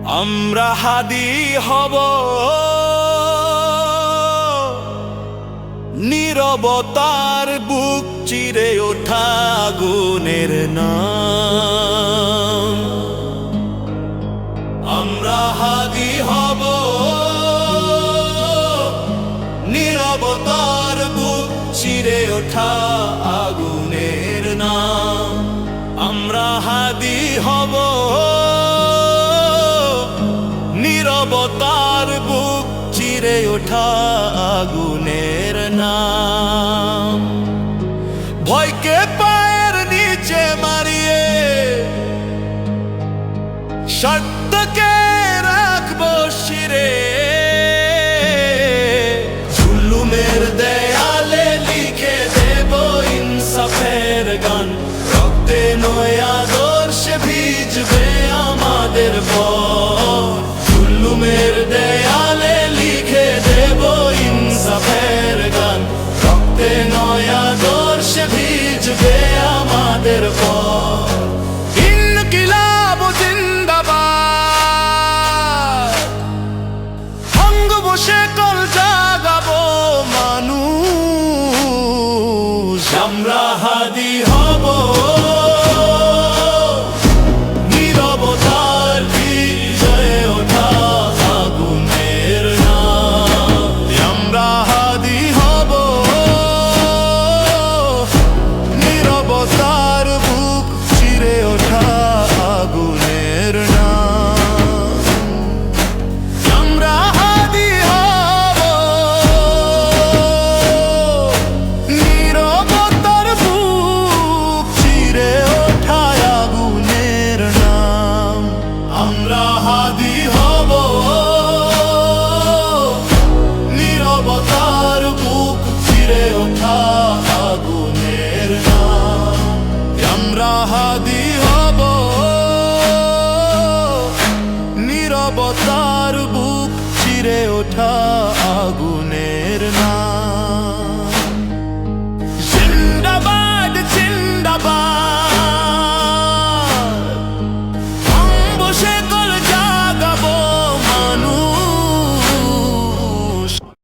আমরা হাদি হব নীরবতার বুক চিরে ওঠা আগুনের নাম। আমরা হাদি হব নীরবতার বুক চিরে ওঠা আগুনের নাম। আমরা হাদি হব নীরবতার বুক চিরে ওঠা আগুনের নাম। ভয়কে পায়ের নিচে মারিয়ে সত্যকে রাখবো শিরে। জুলুমের দেয়ালে লিখে দেব ইনসাফের গান। রক্তে নয় আদর্শে ভিজবে আমাদের পথ। জুলুমের দেয়ালে লিখে দেব ইনসাফের গান। রক্তে নয় আদর্শে ভিজবে আমাদের পথ। ইনকিলাব জিন্দাবাদ, ভাঙব শেকল জাগাবো মানুষ। আমরা হাদি হব নীরবতার বিজয়ে ওঠা আগুনের নাম। আমরা হাদি হব নীরবতার বুক চিরে ওঠা আগুনের নাম। আমরা হাদি হব নীরবতার বুক চিরে ওঠা আগুনের নাম। আমরা হাদি হব নীরবতার বুক চিরে ওঠা আগুনের নাম। আমরা হাদি হব নীরবতার বুক চিরে ওঠা আগুনের নাম। জিন্দাবাদ জিন্দাবাদ।